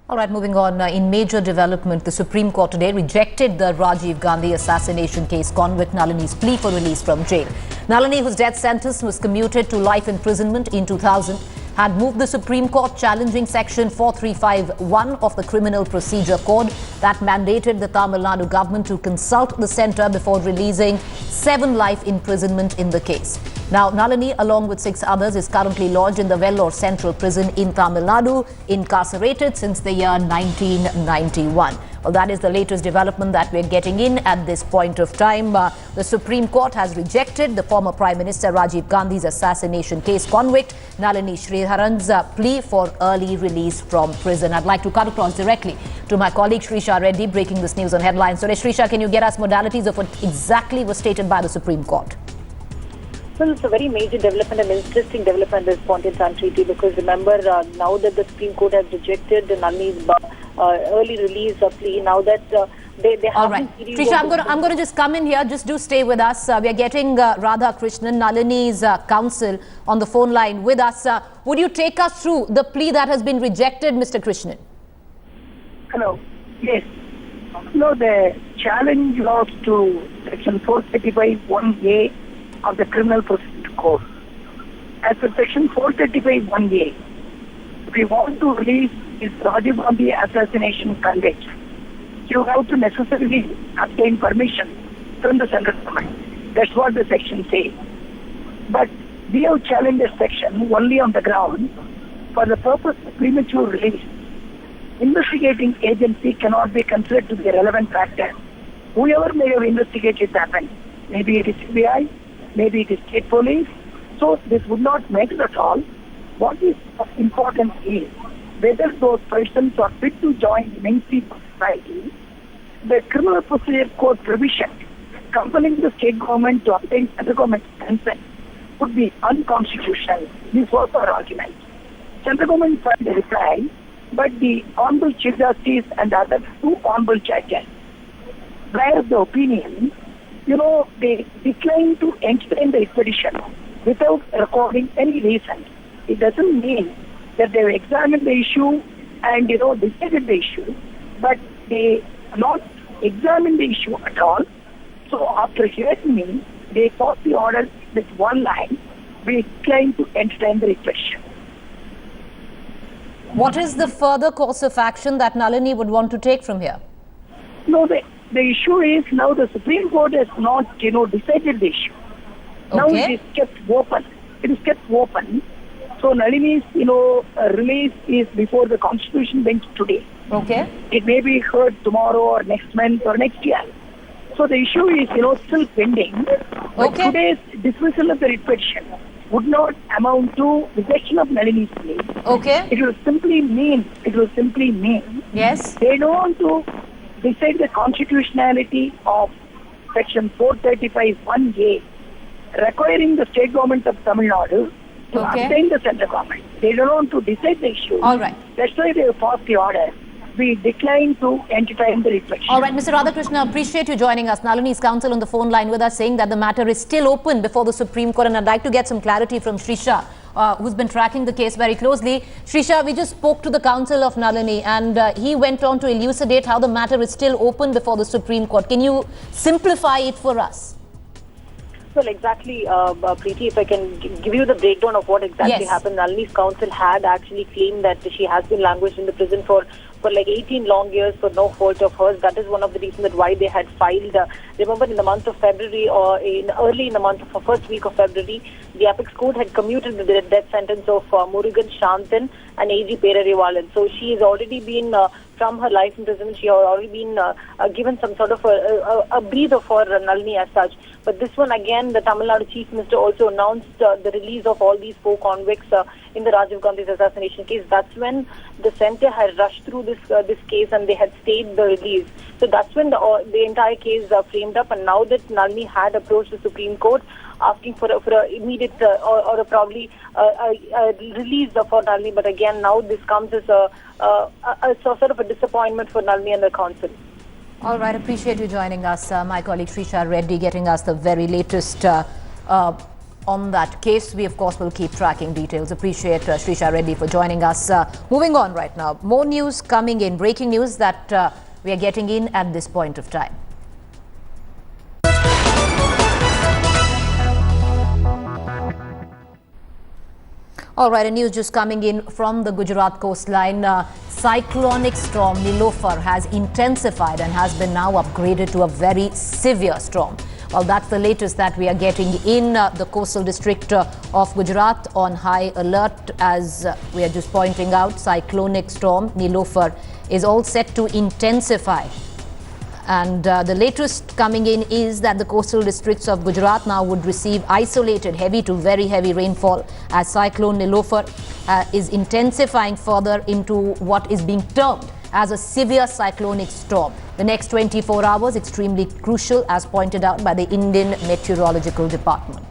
All right, moving on. In major development, the Supreme Court today rejected the Rajiv Gandhi assassination case convict Nalini's plea for release from jail. Nalini, whose death sentence was commuted to life imprisonment in 2000, had moved the Supreme Court challenging Section 4351 of the Criminal Procedure Code that mandated the Tamil Nadu government to consult the centre before releasing 7 life imprisonment in the case. Now, Nalini, along with 6 others, is currently lodged in the Vellore Central Prison in Tamil Nadu, incarcerated since the year 1991. Well, that is the latest development that we're getting in at this point of time. The Supreme Court has rejected the former Prime Minister Rajiv Gandhi's assassination case convict Nalini Sriharan's plea for early release from prison. I'd like to cut across directly to my colleague Srisha Reddy, breaking this news on headlines. So, Srisha, can you get us modalities of what exactly was stated by the Supreme Court? Well, it's a very major development and interesting development at this point in time, Treaty, because remember, now that the Supreme Court has rejected the Nalini's early release plea, now that they have... All right. Trisha, I'm going to just come in here. Just do stay with us. We are getting Radha Krishnan, Nalini's counsel, on the phone line with us. Would you take us through the plea that has been rejected, Mr. Krishnan? Hello. Yes. No, the challenge was to Section 435(1)(a) of the Criminal Procedure Code. As per Section 435(1)(a), if we want to release this Rajiv Gandhi assassination convict, you have to necessarily obtain permission from the central government. That's what the section says. But we have challenged the section only on the ground for the purpose of premature release. Investigating agency cannot be considered to be a relevant factor. Whoever may have investigated it happened. Maybe it is CBI, maybe it is state police. So this would not matter at all. What is of importance is whether those persons are fit to join the mainstream of society. The Criminal Procedure Code provision compelling the state government to obtain central government's consent would be unconstitutional. This was our argument. Central government filed a reply, but the Honorable Chief Justice and the other 2 Honorable Judges were of the opinion, they declined to entertain the expedition without recording any reason. It doesn't mean that they examined the issue and, decided the issue, but they not examined the issue at all. So after hearing me, they passed the order with one line: we decline to entertain the expedition. What is the further course of action that Nalini would want to take from here? No, the issue is now the Supreme Court has not, decided the issue. Okay. Now it is kept open. It is kept open. So Nalini's, release is before the Constitution bench today. Okay. It may be heard tomorrow or next month or next year. So the issue is, still pending. But today's dismissal of the writ petition would not amount to rejection of Nalini's plea. Okay. It will simply mean, yes, they don't want to decide the constitutionality of Section 435(1)(a), requiring the state government of Tamil Nadu to obtain the central government. They don't want to decide the issue. All right. That's why they have passed the order. We decline to entertain the reflection. All right, Mr. Radhakrishna, appreciate you joining us. Nalini's counsel on the phone line with us saying that the matter is still open before the Supreme Court, and I'd like to get some clarity from Srisha, who's been tracking the case very closely. Srisha, we just spoke to the counsel of Nalini, and he went on to elucidate how the matter is still open before the Supreme Court. Can you simplify it for us? Well, exactly, Preeti, if I can give you the breakdown of what exactly happened. Nalini's counsel had actually claimed that she has been languished in the prison for like 18 long years for no fault of hers. That is one of the reasons that why they had filed. Remember, in the month of February or early in the month of first week of February, the Apex Court had commuted the death sentence of Murugan Shantan and A.G. Perarivalan. So she has already been, from her life imprisonment, she has already been given some sort of a breather for Nalini as such. But this one again, the Tamil Nadu Chief Minister also announced the release of all these 4 convicts in the Rajiv Gandhi's assassination case. That's when the centre had rushed through this case and they had stayed the release. So that's when the entire case framed up. And now that Nalini had approached the Supreme Court asking for a immediate or a probably release for Nalini, but again now this comes as a sort of a disappointment for Nalini and the counsel. All right, appreciate you joining us. My colleague Srisha Reddy getting us the very latest on that case. We, of course, will keep tracking details. Appreciate Srisha Reddy for joining us. Moving on right now. More news coming in, breaking news that we are getting in at this point of time. All right, a news just coming in from the Gujarat coastline. Cyclonic storm Nilofer has intensified and has been now upgraded to a very severe storm. Well, that's the latest that we are getting in the coastal district of Gujarat on high alert. As we are just pointing out, cyclonic storm Nilofer is all set to intensify. And the latest coming in is that the coastal districts of Gujarat now would receive isolated heavy to very heavy rainfall as cyclone Nilofer is intensifying further into what is being termed as a severe cyclonic storm. The next 24 hours extremely crucial, as pointed out by the Indian Meteorological Department.